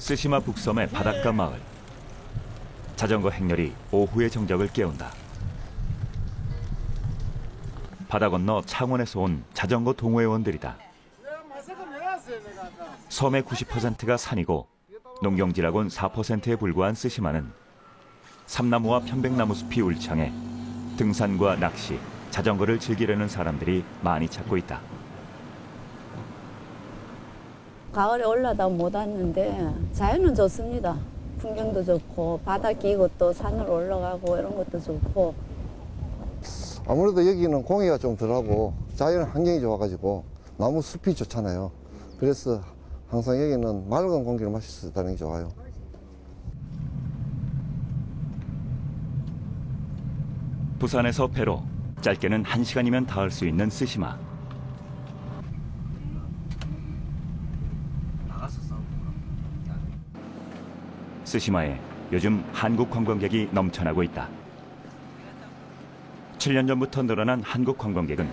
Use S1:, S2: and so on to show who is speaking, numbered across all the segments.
S1: 스시마 북섬의 바닷가 마을. 자전거 행렬이 오후의 정적을 깨운다. 바다 건너 창원에서 온 자전거 동호회원들이다. 섬의 90%가 산이고 농경지락은 4%에 불과한 스시마는 삼나무와 편백나무 숲이 울창해 등산과 낚시, 자전거를 즐기려는 사람들이 많이 찾고 있다.
S2: 가을에 올라다 못 왔는데 자연은 좋습니다. 풍경도 좋고 바다 끼고 또 산을 올라가고 이런 것도 좋고.
S3: 아무래도 여기는 공기가 좀 덜하고 자연 환경이 좋아가지고 나무 숲이 좋잖아요. 그래서 항상 여기는 맑은 공기를 마실 수 있다는 게 좋아요.
S1: 부산에서 배로 짧게는 1시간이면 닿을 수 있는 스시마. 스시마에 요즘 한국 관광객이 넘쳐나고 있다. 7년 전부터 늘어난 한국 관광객은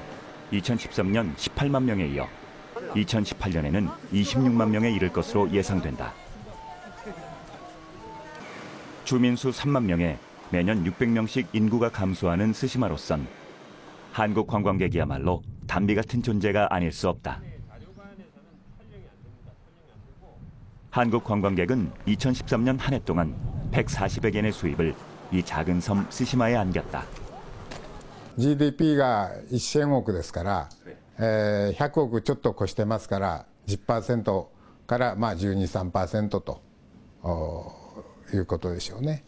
S1: 2013년 18만 명에 이어 2018년에는 26만 명에 이를 것으로 예상된다. 주민 수 3만 명에 매년 600명씩 인구가 감소하는 스시마로선 한국 관광객이야말로 담비 같은 존재가 아닐 수 없다. 한국 관광객은 2013년 한 해 동안 140억 엔의 수입을 이 작은 섬 스시마에 안겼다.
S4: GDP가 1000億ですから、100億ちょっと越してますから 10% から12、3% ということでしょうね。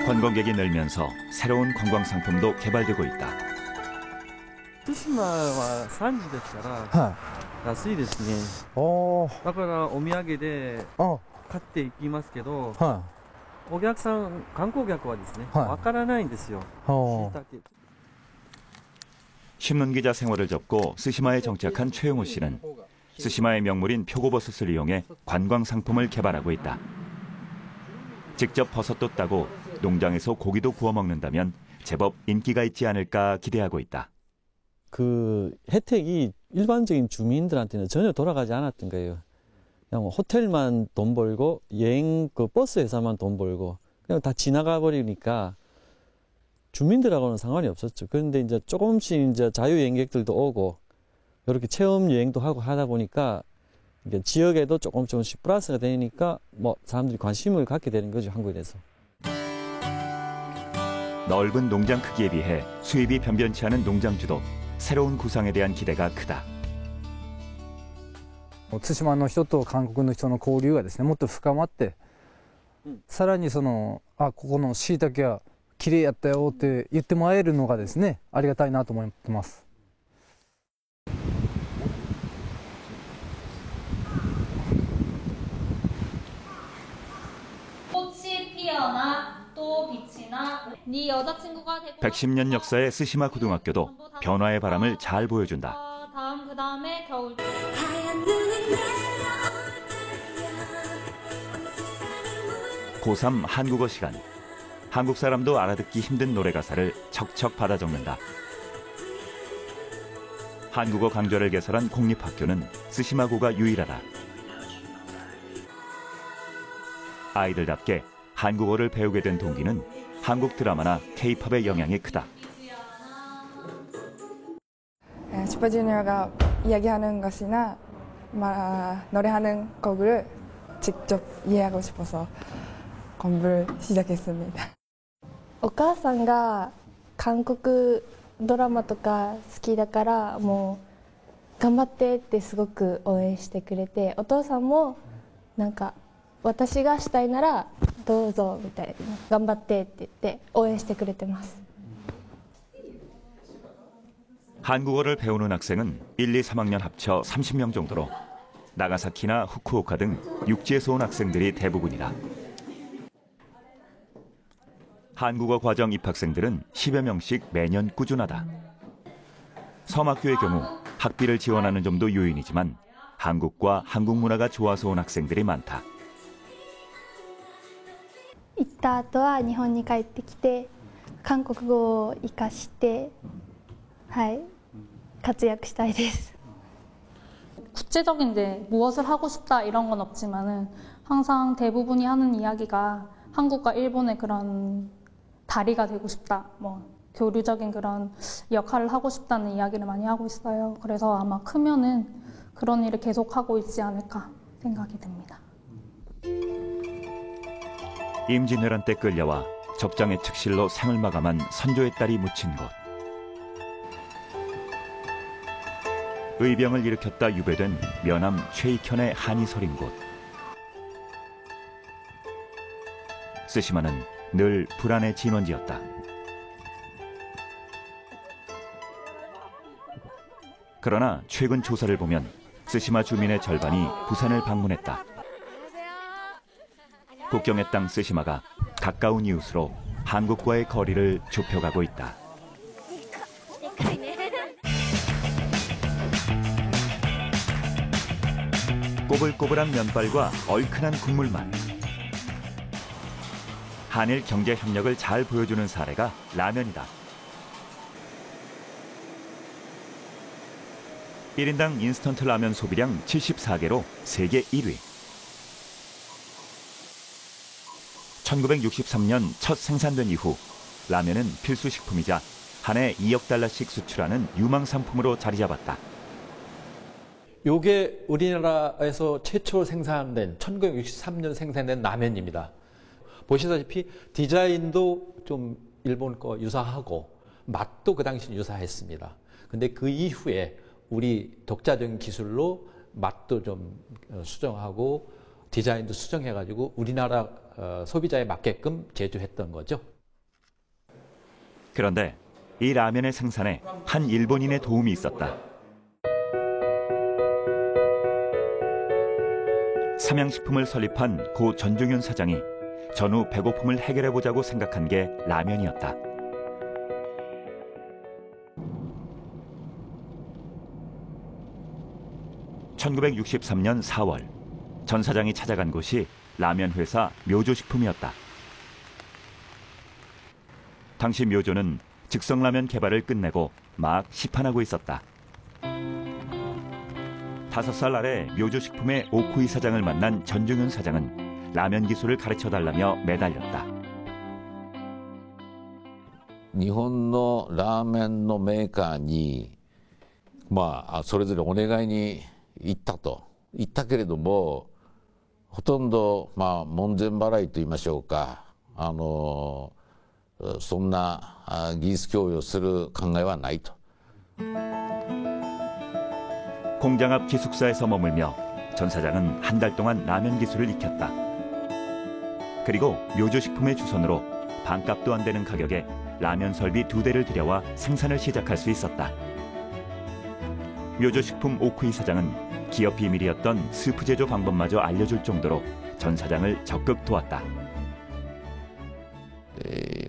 S1: 관광객이 늘면서 새로운 관광 상품도 개발되고 있다.
S5: 対馬は3時ですから、安いですね。だからお土産で買っていきますけど、お客さん、観光客はですね、わからないんですよ。
S1: 신문기자 생활을 접고 스시마에 정착한 최영호 씨는 스시마의 명물인 표고버섯을 이용해 관광 상품을 개발하고 있다. 직접 버섯도 따고 농장에서 고기도 구워 먹는다면 제법 인기가 있지 않을까 기대하고 있다.
S6: 그 혜택이 일반적인 주민들한테는 전혀 돌아가지 않았던 거예요. 그냥 호텔만 돈 벌고 여행 그 버스 회사만 돈 벌고 그냥 다 지나가 버리니까 주민들하고는 상관이 없었죠. 그런데 이제 조금씩 이제 자유여행객들도 오고 이렇게 체험 여행도 하고 하다 보니까 이게 지역에도 조금씩 플러스가 되니까 뭐 사람들이 관심을 갖게 되는 거죠, 한국에 대해서.
S1: 넓은 농장 크기에 비해 수입이 변변치 않은 농장주도 새로운 구상에 대한 기대가 크다.
S7: 対馬の人と韓国の人の交流がですね、もっと深まって、さらにここの椎茸は綺麗やったよって言ってもらえるのがですね、ありがたいなと思ってます。
S1: 110년 역사의 스시마 고등학교도 변화의 바람을 잘 보여준다. 고3 한국어 시간. 한국 사람도 알아듣기 힘든 노래 가사를 척척 받아 적는다. 한국어 강좌를 개설한 공립학교는 스시마고가 유일하다. 아이들답게 한국어를 배우게 된 동기는 한국 드라마나 K-팝의 영향이 크다.
S8: 슈퍼주니어가 이야기하는 것이나 노래하는 곡을 직접 이해하고 싶어서 공부를 시작했습니다.
S9: お母さんが韓国ドラマとか好きだからもう頑張ってってすごく応援してくれて、お父さんもなんか私がしたいならどうぞみたいな、頑張ってって言って応援してくれてます。
S1: 한국어를 배우는 학생은 1, 2, 3학년 합쳐 30명 정도로 나가사키나 후쿠오카 등 육지에서 온 학생들이 대부분이다. 한국어 과정 입학생들은 10여 명씩 매년 꾸준하다. 섬학교의 경우 학비를 지원하는 점도 요인이지만 한국과 한국 문화가 좋아서 온 학생들이 많다.
S9: 行った後は日本に帰ってきて韓国語を活かして、はい、活躍したいです。
S10: 구체적인 이제 무엇을 하고 싶다 이런 건 없지만은 항상 대부분이 하는 이야기가 한국과 일본의 그런 다리가 되고 싶다, 뭐 교류적인 그런 역할을 하고 싶다는 이야기를 많이 하고 있어요. 그래서 아마 크면은 그런 일을 계속하고 있지 않을까 생각이 듭니다.
S1: 임진왜란 때 끌려와 적장의 측실로 생을 마감한 선조의 딸이 묻힌 곳. 의병을 일으켰다 유배된 면함 최익현의 한이 서린 곳. 스시마는 늘 불안의 진원지였다. 그러나 최근 조사를 보면 스시마 주민의 절반이 부산을 방문했다. 국경의 땅 스시마가 가까운 이웃으로 한국과의 거리를 좁혀가고 있다. 꼬불꼬불한 면발과 얼큰한 국물맛. 한일 경제 협력을 잘 보여주는 사례가 라면이다. 1인당 인스턴트 라면 소비량 74개로 세계 1위. 1963년 첫 생산된 이후 라면은 필수 식품이자 한 해 2억 달러씩 수출하는 유망 상품으로 자리 잡았다.
S11: 요게 우리나라에서 최초 생산된 1963년 생산된 라면입니다. 보시다시피 디자인도 좀 일본 거 유사하고 맛도 그 당시 유사했습니다. 근데 그 이후에 우리 독자적인 기술로 맛도 좀 수정하고 디자인도 수정해가지고 우리나라 소비자에 맞게끔 제조했던 거죠.
S1: 그런데 이 라면의 생산에 한 일본인의 도움이 있었다. 삼양식품을 설립한 고 전종윤 사장이 전후 배고픔을 해결해보자고 생각한 게 라면이었다. (1963년 4월) 전 사장이 찾아간 곳이 라면 회사 묘조식품이었다. 당시 묘조는 즉석라면 개발을 끝내고 막 시판하고 있었다. 5살 아래 묘조식품의 오쿠이 사장을 만난 전종윤 사장은 라면 기술을 가르쳐달라며 매달렸다.
S12: 日本のラーメンのメーカーにそれぞれお願いに行ったけれどもほとんど門前払いと言いましょうかそんな技術供与する考えはないと.
S1: 공장 앞 기숙사에서 머물며 전 사장은 한 달 동안 라면 기술을 익혔다. 그리고 묘조식품의 주선으로 반값도 안 되는 가격에 라면 설비 2대를 들여와 생산을 시작할 수 있었다. 묘조식품 오쿠이 사장은 기업 비밀이었던 스프 제조 방법마저 알려줄 정도로 전 사장을 적극 도왔다.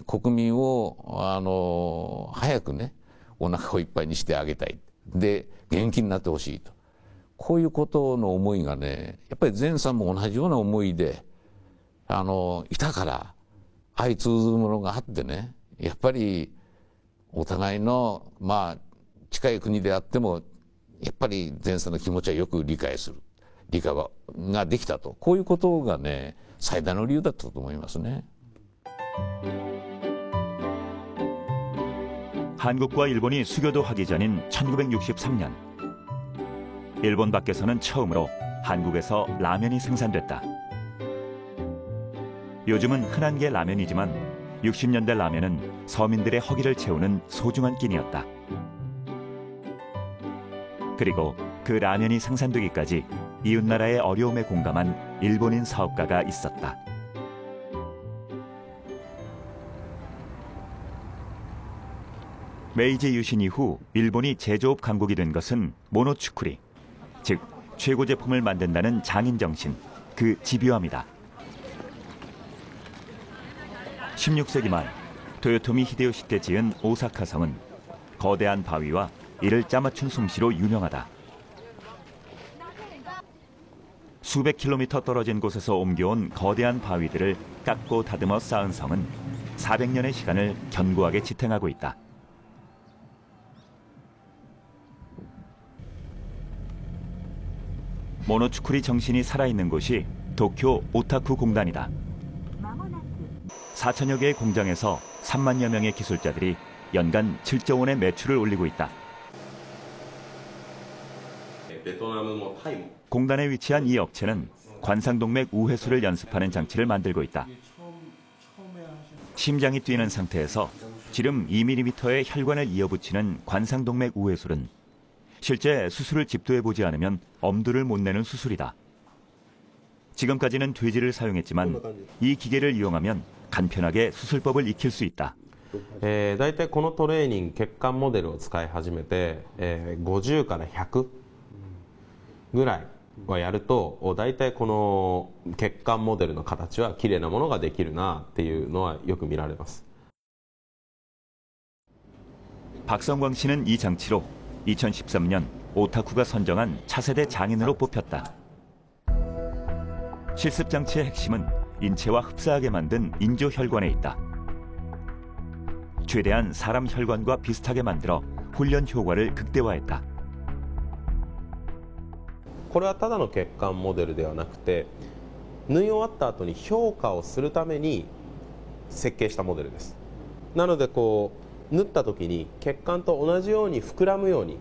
S12: 国民を早くねお腹をいっぱいにしてあげたい。で元気になってほしいと。こういうことの思いがねやっぱり前さんも同じような思いでいたから相通ずるものがあってねやっぱりお互いの近い国であってもやっぱり前さんの気持ちはよく理解ができたと。こういうことがね最大の理由だったと思いますね。
S1: 한국과 일본이 수교도하기 전인 1963년 일본 밖에서는 처음으로 한국에서 라면이 생산됐다. 요즘은 흔한 게 라면이지만 60년대 라면은 서민들의 허기를 채우는 소중한 끼니였다. 그리고 그 라면이 생산되기까지 이웃나라의 어려움에 공감한 일본인 사업가가 있었다. 메이지 유신 이후 일본이 제조업 강국이 된 것은 모노츠쿠리, 즉 최고 제품을 만든다는 장인 정신, 그 집요함이다. 16세기 말 도요토미 히데요시 때 지은 오사카 성은 거대한 바위와 이를 짜맞춘 솜씨로 유명하다. 수백 킬로미터 떨어진 곳에서 옮겨온 거대한 바위들을 깎고 다듬어 쌓은 성은 400년의 시간을 견고하게 지탱하고 있다. 모노츠쿠리 정신이 살아있는 곳이 도쿄 오타쿠 공단이다. 4천여 개의 공장에서 3만여 명의 기술자들이 연간 7조 원의 매출을 올리고 있다. 공단에 위치한 이 업체는 관상동맥 우회수를 연습하는 장치를 만들고 있다. 심장이 뛰는 상태에서 지름 2mm의 혈관을 이어붙이는 관상동맥 우회술은 실제 수술을 집도해보지 않으면 엄두를 못 내는 수술이다. 지금까지는 돼지를 사용했지만 이 기계를 이용하면 간편하게 수술법을 익힐 수 있다.
S13: だいたいこのトレーニング血管モデルを使い始めて、50から100ぐらいはやるとだいたいこの血管モデルの形は綺麗なものができるなっていうのはよく見られます。
S1: 박성광 씨는 이 장치로 2013년 오타쿠가 선정한 차세대 장인으로 뽑혔다. 실습 장치의 핵심은 인체와 흡사하게 만든 인조 혈관에 있다. 최대한 사람 혈관과 비슷하게 만들어 훈련 효과를 극대화했다.
S13: これはただの血管モデルではなくて、縫い終わった後に評価をするために設計したモデルです。なのでこう縫った時に血管と同じように膨らむように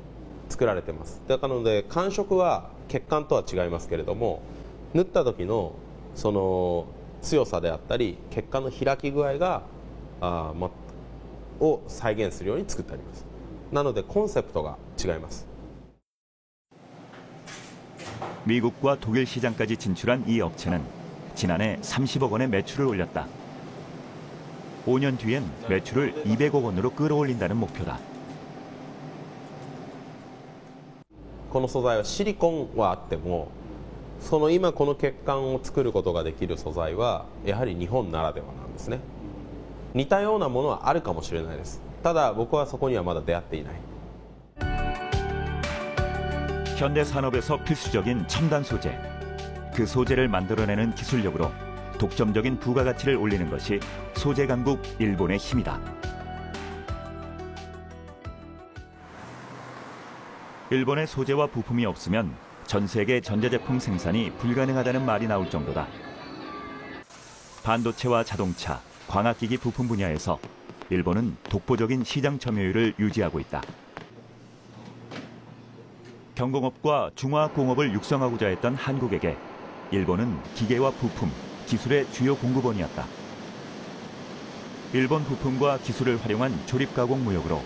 S13: 作られてます。だからので感触は血管とは違いますけれども、縫った時のその強さであったり血管の開き具合がを再現するように作ってあります。なのでコンセプトが違います。
S1: 미국과 독일 시장까지 진출한 이 업체는 지난해 30억 원의 매출을 올렸다. 5년 뒤엔 매출을 200억 원으로 끌어올린다는 목표다.
S13: この素材はシリコンはあっても、その今この血管を作ることができる素材はやはり日本ならではなんですね。似たようなものはあるかもしれないです。ただ僕はそこにはまだ出会っていない。
S1: 현대 산업에서 필수적인 첨단 소재, 그 소재를 만들어내는 기술력으로 독점적인 부가가치를 올리는 것이 소재 강국 일본의 힘이다. 일본의 소재와 부품이 없으면 전 세계 전자제품 생산이 불가능하다는 말이 나올 정도다. 반도체와 자동차, 광학기기 부품 분야에서 일본은 독보적인 시장 점유율을 유지하고 있다. 경공업과 중화공업을 육성하고자 했던 한국에게 일본은 기계와 부품, 기술의 주요 공급원이었다. 일본 부품과 기술을 활용한 조립가공 무역으로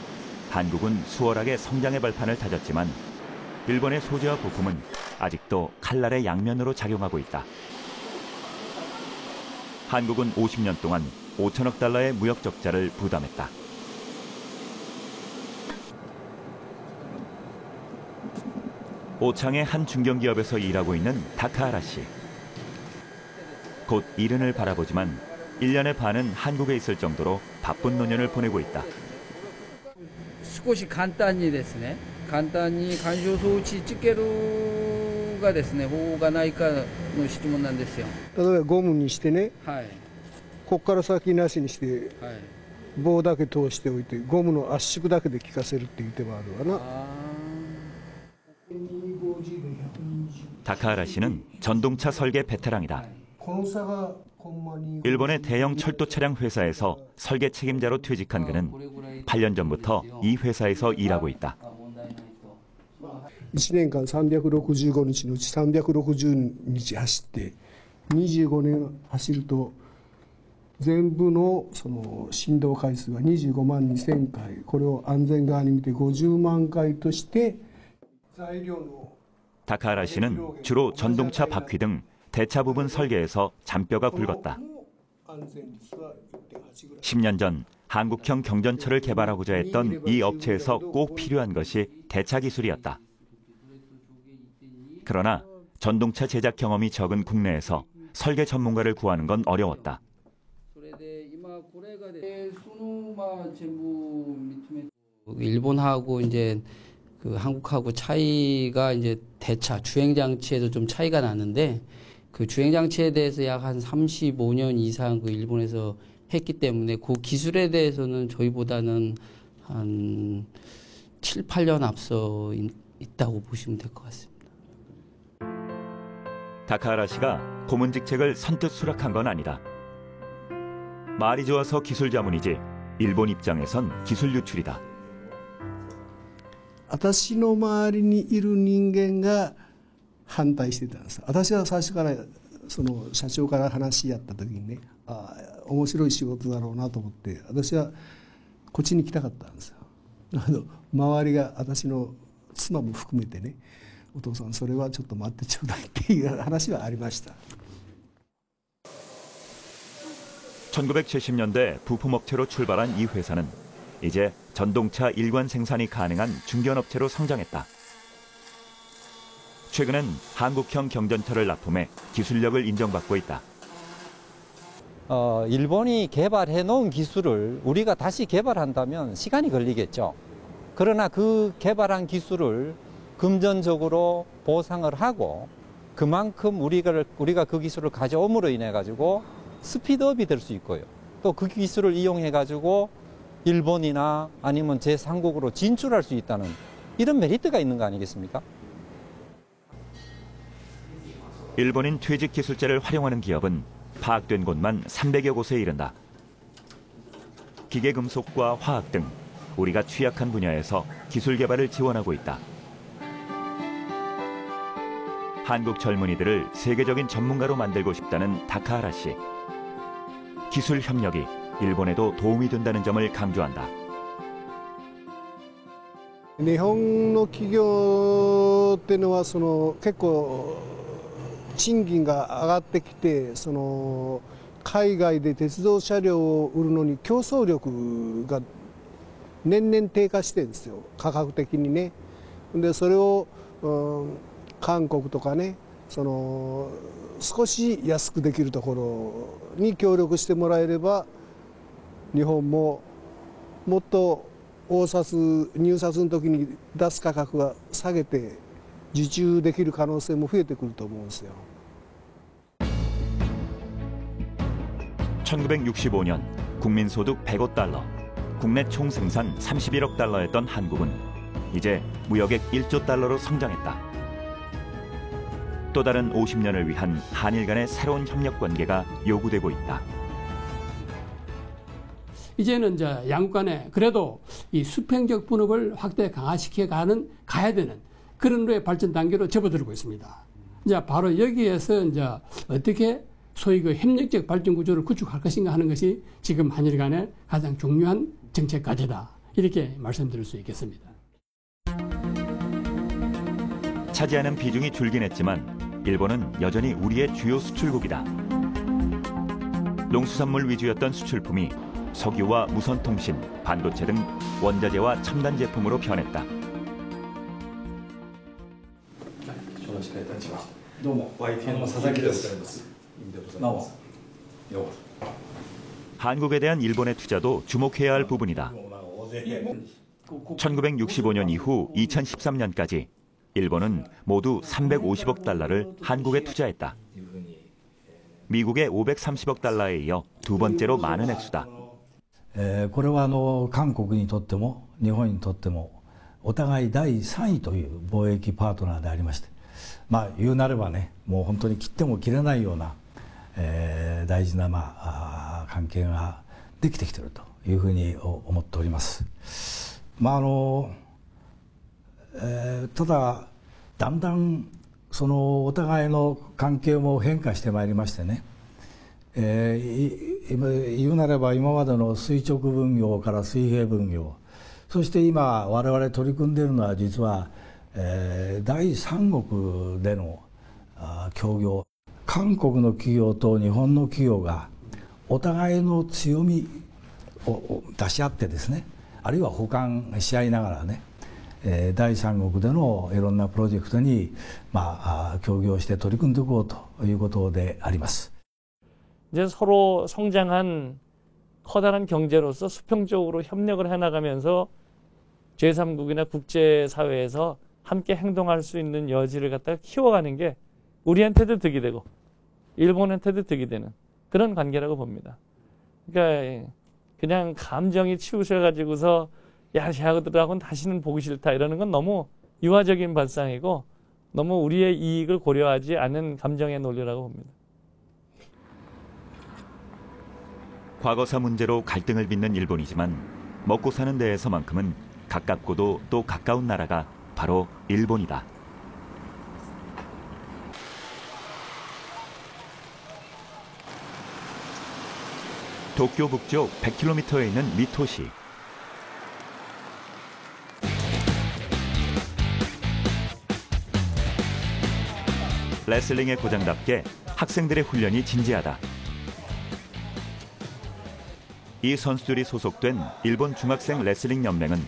S1: 한국은 수월하게 성장의 발판을 다졌지만 일본의 소재와 부품은 아직도 칼날의 양면으로 작용하고 있다. 한국은 50년 동안 5천억 달러의 무역 적자를 부담했다. 오창의 한 중견기업에서 일하고 있는 다카하라 씨. 곧 이른을 바라보지만 1년의 반은 한국에 있을 정도로 바쁜 노년을 보내고 있다.
S14: 少し簡単にですね、簡単に干渉装置つけるがですね、方法がないかの質問なんですよ。
S15: 例えばゴムにしてね、はい、ここから先なしにして、はい、棒だけ通しておいてゴムの圧縮だけで効かせるっていう手もあるわな。
S1: 다카하라 씨는 전동차 설계 베테랑이다. 일본의 대형 철도 차량 회사에서 설계 책임자로 퇴직한 그는 8년 전부터 이 회사에서 일하고 있다.
S15: 1年間365日のうち360日走って25年走ると全部のその振動回数が25万2000回、これを安全側に見て50万回として材料の
S1: 다카하라 씨는 주로 전동차 바퀴 등 대차 부분 설계에서 잔뼈가 굵었다. 10년 전 한국형 경전철을 개발하고자 했던 이 업체에서 꼭 필요한 것이 대차 기술이었다. 그러나 전동차 제작 경험이 적은 국내에서 설계 전문가를 구하는 건 어려웠다.
S16: 일본하고 이제 그 한국하고 차이가 이제 대차 주행장치에도 좀 차이가 나는데 그 주행장치에 대해서 약 한 35년 이상 그 일본에서 했기 때문에 그 기술에 대해서는 저희보다는 한 7, 8년 앞서 있다고 보시면 될 것 같습니다.
S1: 다카하라시가 고문직책을 선뜻 수락한 건 아니다. 말이 좋아서 기술 자문이지 일본 입장에선 기술 유출이다.
S15: 私の周りにいる人間が反対してたんです。私は最初からその社長から話し合った時にね、面白い仕事だろうなと思って私はこっちに来たかったんですよ。周りが私の妻も含めてね、お父さんそれはちょっと待ってちょうだいっていう話はありました。
S1: 1970년대 부품업체로 출발한 이 회사는 이제 전동차 일관 생산이 가능한 중견업체로 성장했다. 최근엔 한국형 경전차를 납품해 기술력을 인정받고 있다.
S17: 일본이 개발해 놓은 기술을 우리가 다시 개발한다면 시간이 걸리겠죠. 그러나 그 개발한 기술을 금전적으로 보상을 하고 그만큼 우리가 그 기술을 가져옴으로 인해 가지고 스피드업이 될 수 있고요. 또 그 기술을 이용해 가지고 일본이나 아니면 제3국으로 진출할 수 있다는 이런 메리트가 있는 거 아니겠습니까?
S1: 일본인 퇴직 기술자를 활용하는 기업은 파악된 곳만 300여 곳에 이른다. 기계금속과 화학 등 우리가 취약한 분야에서 기술 개발을 지원하고 있다. 한국 젊은이들을 세계적인 전문가로 만들고 싶다는 다카하라 씨. 기술 협력이 일본에도 도움이 된다는 점을 강조한다.
S15: 日本の企業っていうのは結構賃金が上がってきて海外で鉄道車両を売るのに競争力が年々低下してるんですよ、価格的にね。でそれを、韓国とかね少し安くできるところに協力してもらえれば日本ももっと入札の時に出す価格が下げて受注できる可能性も増えてくると思うんですよ。
S1: 1965년 국민소득 105달러, 국내 총생산 31억 달러였던 한국은 이제 무역액 1조 달러로 성장했다. 또 다른 50년을 위한 한일 간의 새로운 협력 관계가 요구되고 있다.
S18: 이제는 양국 간에 그래도 이 수평적 분업을 확대 강화시켜 가야 되는 그런 류의 발전 단계로 접어들고 있습니다. 이제 바로 여기에서 이제 어떻게 소위 그 협력적 발전 구조를 구축할 것인가 하는 것이 지금 한일 간의 가장 중요한 정책 과제다. 이렇게 말씀드릴 수 있겠습니다.
S1: 차지하는 비중이 줄긴 했지만 일본은 여전히 우리의 주요 수출국이다. 농수산물 위주였던 수출품이 석유와 무선통신, 반도체 등 원자재와 첨단 제품으로 변했다. 한국에 대한 일본의 투자도 주목해야 할 부분이다. 1965년 이후 2013년까지 일본은 모두 350억 달러를 한국에 투자했다. 미국의 530억 달러에 이어 두 번째로 많은 액수다.
S19: これは韓国にとっても日本にとってもお互い第3位という貿易パートナーでありまして、言うなればね、もう本当に切っても切れないような、大事な関係ができてきているというふうに思っております。ただだんだんお互いの関係も変化してまいりましてね、言うなれば今までの垂直分業から水平分業、そして今我々取り組んでいるのは実は、第三国での協業、韓国の企業と日本の企業がお互いの強みを出し合ってですね、あるいは補完し合いながらね、第三国でのいろんなプロジェクトに協業して取り組んでいこうということであります。
S20: 이제 서로 성장한 커다란 경제로서 수평적으로 협력을 해나가면서 제3국이나 국제사회에서 함께 행동할 수 있는 여지를 갖다가 키워가는 게 우리한테도 득이 되고 일본한테도 득이 되는 그런 관계라고 봅니다. 그러니까 그냥 감정이 치우셔가지고서 야, 쟤하고들하고는 다시는 보기 싫다 이러는 건 너무 유화적인 발상이고 너무 우리의 이익을 고려하지 않은 감정의 논리라고 봅니다.
S1: 과거사 문제로 갈등을 빚는 일본이지만 먹고 사는 데에서만큼은 가깝고도 또 가까운 나라가 바로 일본이다. 도쿄 북쪽 100km에 있는 미토시. 레슬링의 고장답게 학생들의 훈련이 진지하다. 이 선수들이 소속된 일본 중학생 레슬링 연맹은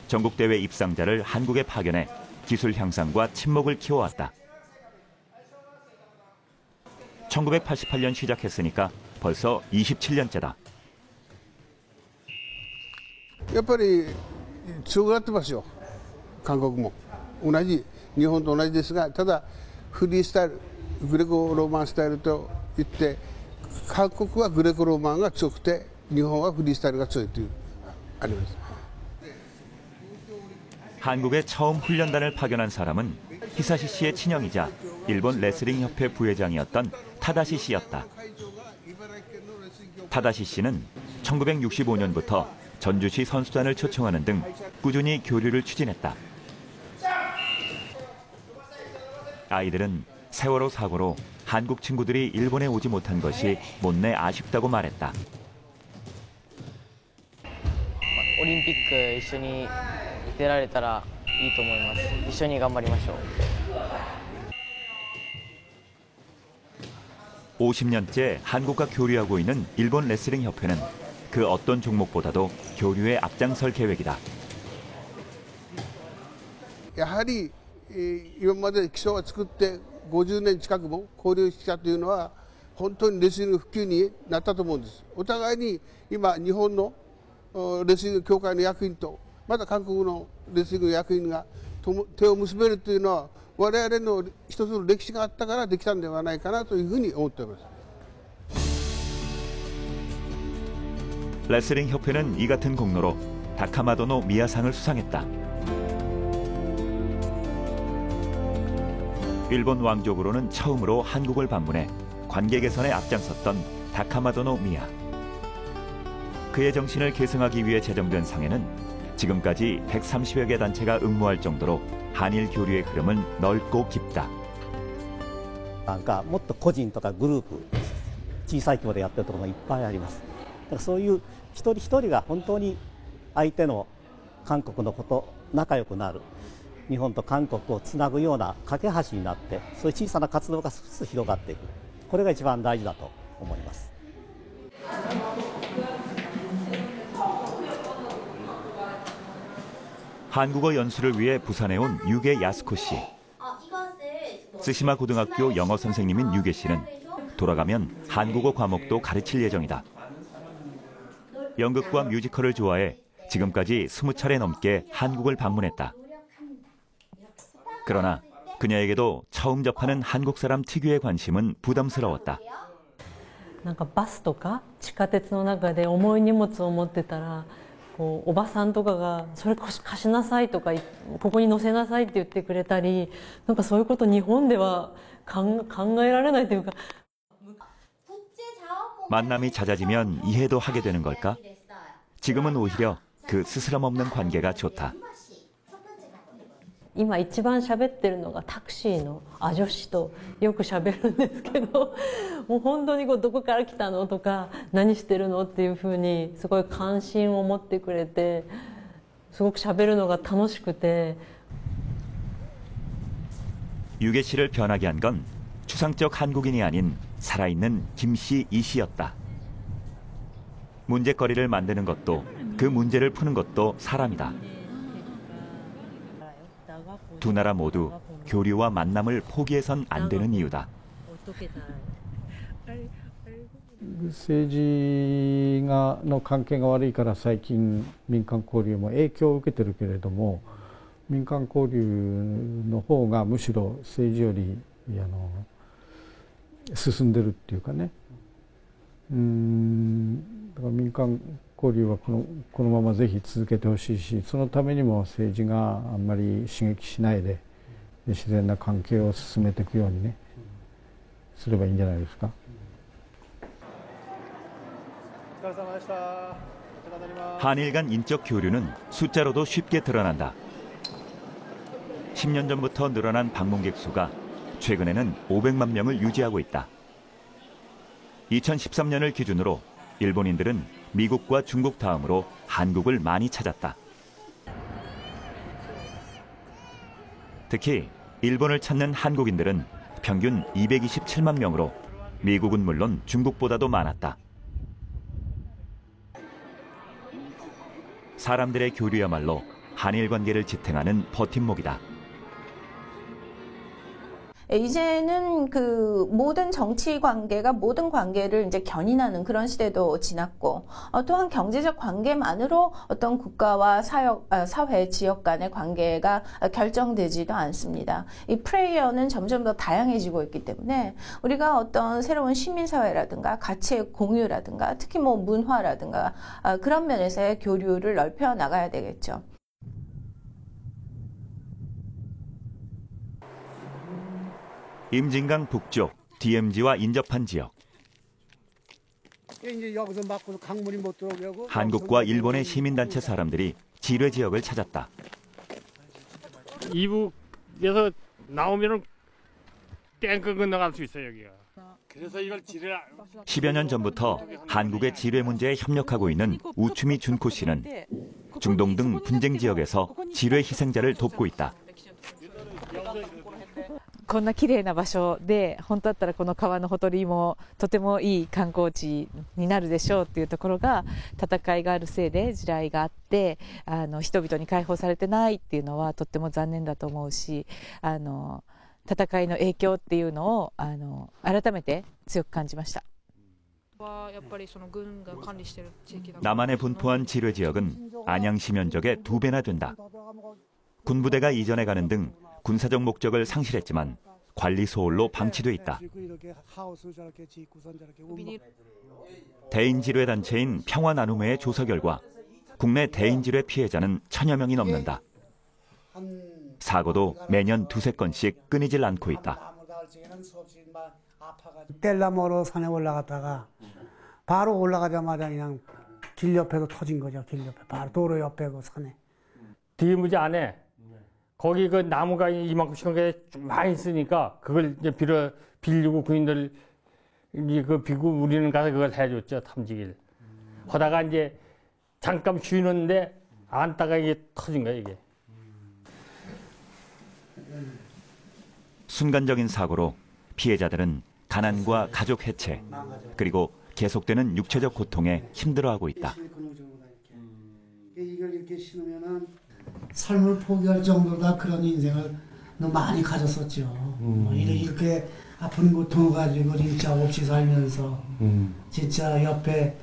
S1: 전국대회 입상자를 한국에 파견해 기술 향상과 친목을 키워왔다. 1988년 시작했으니까 벌써 27년째다.
S21: やっぱり強くなってますよ、韓国も。同じ、日本と同じですが、ただフリースタイル、グレコローマンスタイルといって、韓国はグレコローマンが強くて、日本はフリースタイルが強いというあります。
S1: 한국에 처음 훈련단을 파견한 사람은 히사시 씨의 친형이자 일본 레슬링 협회 부회장이었던 타다시 씨였다. 타다시 씨는 1965년부터 전주시 선수단을 초청하는 등 꾸준히 교류를 추진했다. 아이들은 세월호 사고로 한국 친구들이 일본에 오지 못한 것이 못내 아쉽다고 말했다.
S22: オリンピック一緒に出られたらいいと思います。一緒に頑張りましょう。
S1: 50년째 한국과 교류하고 있는 일본 레슬링 협회는 그 어떤 종목보다도 교류에 앞장설 계획이다.
S21: やはり今まで基礎を作って50年近くも交流したというのは本当にレスリング普及になったと思うんです。お互いに今日本のレスリング協会の役員とまた韓国のレスリングの役員が手を結べるというのは我々の一つの歴史があったからできたんではないかなというふうに思っています。
S1: 레슬링 협회는 이 같은 공로로 다카마도노 미야상을 수상했다. 일본 왕족으로는 처음으로 한국을 방문해 관계 개선에 앞장섰던 다카마도노 미야. 그의 정신을 계승하기 위해 제정된 상에는 지금까지 130여 개 단체가 응모할 정도로 한일 교류의 흐름은 넓고 깊다.
S23: なんかもっと個人とかグループ小さい規模でやってるところがいっぱいあります。だからそういう一人一人が本当に相手の韓国のこと仲良くなる、日本と韓国をつなぐような架け橋になって、そういう小さな活動が少し広がっていく、これが一番大事だと思います。
S1: 한국어 연수를 위해 부산에 온 유게 야스코 씨. 스시마 고등학교 영어 선생님인 유게 씨는 돌아가면 한국어 과목도 가르칠 예정이다. 연극과 뮤지컬을 좋아해 지금까지 20차례 넘게 한국을 방문했다. 그러나 그녀에게도 처음 접하는 한국 사람 특유의 관심은 부담스러웠다.
S24: なんかバスとか地下鉄の中で重い荷物を持ってたらこうおばさんとかが「それ貸しなさい」とか「ここに乗せなさい」って言ってくれたり、なんかそういうこと日本では考えられないというか。
S1: 만남이 잦아지면 이해도 하게 되는 걸까? 지금은 오히려 그 스스럼 없는 관계가 좋다.
S24: 今一番喋ってるのがタクシーのアジョシとよく喋るんですけど、もう本当にこうどこから来たのとか何してるのっていうふうにすごい関心を持ってくれて、すごく喋るのが楽しくて。
S1: 유게 씨를 변하게 한 건 추상적 한국인이 아닌 살아있는 김 씨, 이 씨였다. 문제거리를 만드는 것도 그 문제를 푸는 것도 사람이다. 두 나라 모두 교류와 만남을 포기해선 안 되는 이유다.
S25: 政治の関係が悪いから最近民間交流も影響を受けてるけれども、民間交流の方がむしろ政治より進んでるっていうかね、だから民間交流はこのままぜひ続けてほしいし、そのためにも政治があんまり刺激しないで、自然な関係を進めていくようにねすればいいんじゃないですか。
S1: 한일 간 인적 교류는 숫자로도 쉽게 드러난다. 10년 전부터 늘어난 방문객 수가 최근에는 500만 명을 유지하고 있다. 2013년을 기준으로 일본인들은 미국과 중국 다음으로 한국을 많이 찾았다. 특히 일본을 찾는 한국인들은 평균 227만 명으로 미국은 물론 중국보다도 많았다. 사람들의 교류야말로 한일 관계를 지탱하는 버팀목이다.
S2: 이제는 그 모든 정치 관계가 모든 관계를 이제 견인하는 그런 시대도 지났고, 또한 경제적 관계만으로 어떤 국가와 사회, 지역 간의 관계가 결정되지도 않습니다. 이 플레이어는 점점 더 다양해지고 있기 때문에 우리가 어떤 새로운 시민사회라든가 가치의 공유라든가 특히 뭐 문화라든가 그런 면에서의 교류를 넓혀 나가야 되겠죠.
S1: 임진강 북쪽 DMZ와 인접한 지역. 한국과 일본의 시민단체 사람들이 지뢰 지역을 찾았다.
S20: 이북에서 나오면은 탱크 건너갈 수 있어요, 여기가. 그래서 이걸 지뢰
S1: 10여 년 전부터 한국의 지뢰 문제에 협력하고 있는 우추미 준코 씨는 중동 등 분쟁 지역에서 지뢰 희생자를 돕고 있다.
S3: こんな綺麗な場所で本当だったらこの川のほとりもとてもいい観光地になるでしょうっていうところが戦いがあるせいで地雷があって人々に解放されてないっていうのはとっても残念だと思うし戦いの影響っていうのを改めて強く感じました。
S1: 남한에 분포한 지뢰 지역은 안양시 면적의 2배나 된다. 군부대가 이전해 가는 등 군사적 목적을 상실했지만 관리 소홀로 방치돼 있다. 대인지뢰 단체인 평화나눔회의 조사 결과 국내 대인지뢰 피해자는 1000여 명이 넘는다. 사고도 매년 2~3건씩 끊이질 않고 있다.
S4: 뗄라모로 산에 올라갔다가 바로 올라가자마자 그냥 길 옆에도 터진 거죠. 길 옆에 바로 도로 옆에 그 산에.
S20: DMZ 안에 거기 그 나무가 이만큼씩 많이 있으니까 그걸 이제 빌리고 군인들 그 비고 우리는 가서 그걸 해줬죠, 탐지기를. 하다가 이제 잠깐 쉬는데 앉다가 이게 터진 거야, 이게.
S1: 순간적인 사고로 피해자들은 가난과 가족 해체 그리고 계속되는 육체적 고통에 힘들어하고 있다.
S4: 이걸 이렇게 신으면은 삶을 포기할 정도다 그런 인생을 너무 많이 가졌었죠. 이렇게 아픈 고통을 가지고 진짜 없이 살면서 진짜 옆에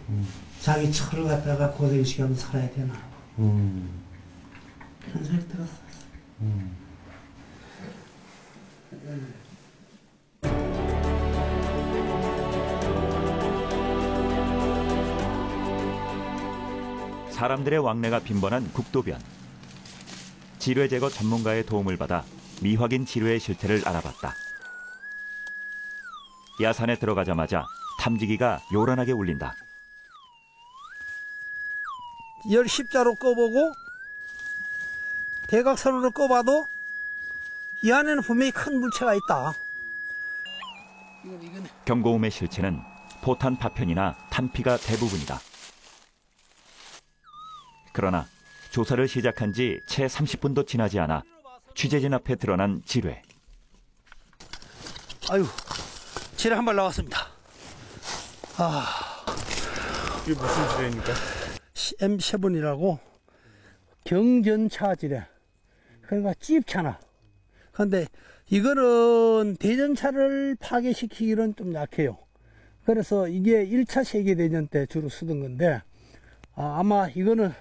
S4: 자기 철을 갖다가 고생시키면서 살아야 되나 그런 생각이 들었어요.
S1: 사람들의 왕래가 빈번한 국도변. 지뢰 제거 전문가의 도움을 받아 미확인 지뢰의 실태를 알아봤다. 야산에 들어가자마자 탐지기가 요란하게 울린다.
S4: 열 십자로 꺼보고 대각선으로 꺼봐도 이 안에는 분명히 큰 물체가 있다.
S1: 경고음의 실체는 포탄 파편이나 탄피가 대부분이다. 그러나 조사를 시작한 지 채 30분도 지나지 않아 취재진 앞에 드러난 지뢰.
S4: 아유, 지뢰 한 발 나왔습니다.
S5: 이게 무슨 지뢰입니까?
S4: M7이라고 경전차 지뢰. 그러니까 찝잖아. 그런데 이거는 대전차를 파괴시키기는 좀 약해요. 그래서 이게 1차 세계대전 때 주로 쓰던 건데 아마 이거는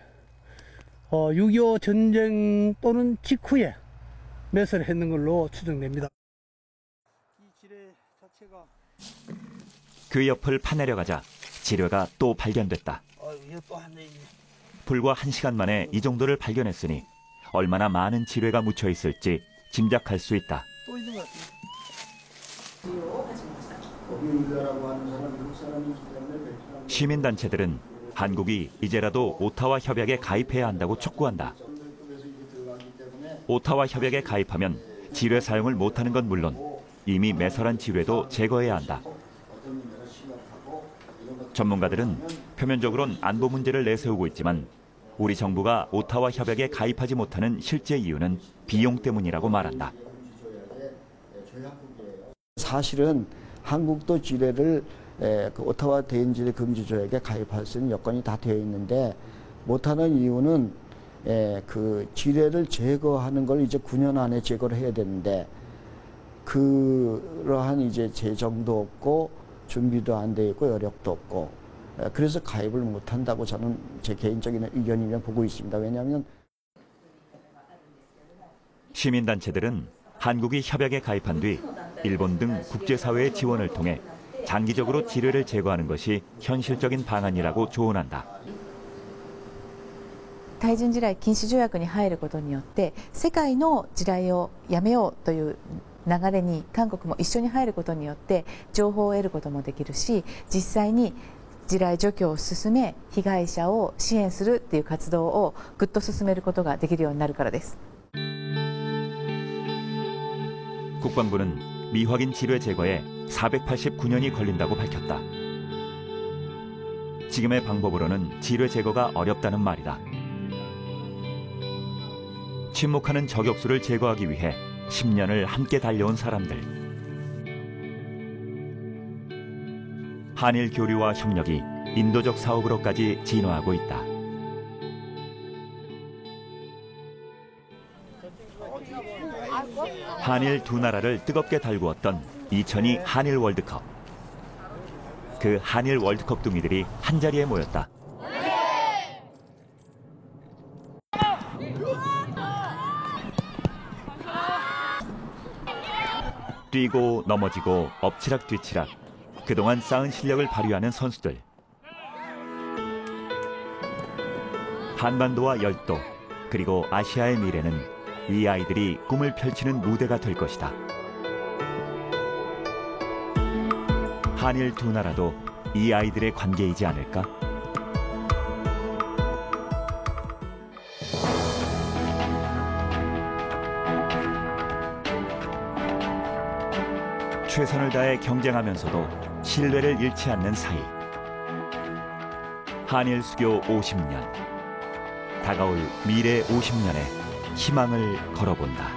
S4: 6.25 전쟁 또는 직후에 매설을 했는 걸로 추정됩니다.
S1: 그 옆을 파내려가자 지뢰가 또 발견됐다. 불과 1시간 만에 이 정도를 발견했으니 얼마나 많은 지뢰가 묻혀 있을지 짐작할 수 있다. 시민단체들은 한국이 이제라도 오타와 협약에 가입해야 한다고 촉구한다. 오타와 협약에 가입하면 지뢰 사용을 못하는 건 물론 이미 매설한 지뢰도 제거해야 한다. 전문가들은 표면적으로는 안보 문제를 내세우고 있지만 우리 정부가 오타와 협약에 가입하지 못하는 실제 이유는 비용 때문이라고 말한다.
S6: 사실은 한국도 지뢰를 그 오타와 대인지뢰 금지 조약에 가입할 수 있는 여건이 다 되어 있는데 못하는 이유는 그 지뢰를 제거하는 걸 이제 9년 안에 제거를 해야 되는데 그러한 이제 재정도 없고 준비도 안 돼 있고 여력도 없고 그래서 가입을 못 한다고 저는 제 개인적인 의견이면 보고 있습니다. 왜냐하면
S1: 시민단체들은 한국이 협약에 가입한 뒤 일본 등 국제사회의 지원을 통해 장기적으로 지뢰를 제거하는 것이 현실적인 방안이라고 조언한다.
S3: 対人地雷禁止条約に入ることによって世界の地雷をやめようという流れに韓国も一緒に入ることによって情報を得ることもできるし、実際に地雷除去を進め被害者を支援するっていう活動をぐっと進めることができるようになるからです。
S1: 국방부는 미확인 지뢰 제거에 489년이 걸린다고 밝혔다. 지금의 방법으로는 지뢰 제거가 어렵다는 말이다. 침묵하는 저격수를 제거하기 위해 10년을 함께 달려온 사람들. 한일 교류와 협력이 인도적 사업으로까지 진화하고 있다. 한일 두 나라를 뜨겁게 달구었던 2002 한일 월드컵. 그 한일 월드컵 둥이들이 한자리에 모였다. 뛰고 넘어지고 엎치락뒤치락 그동안 쌓은 실력을 발휘하는 선수들. 한반도와 열도 그리고 아시아의 미래는 이 아이들이 꿈을 펼치는 무대가 될 것이다. 한일 두 나라도 이 아이들의 관계이지 않을까? 최선을 다해 경쟁하면서도 신뢰를 잃지 않는 사이. 한일 수교 50년. 다가올 미래 50년에 희망을 걸어본다.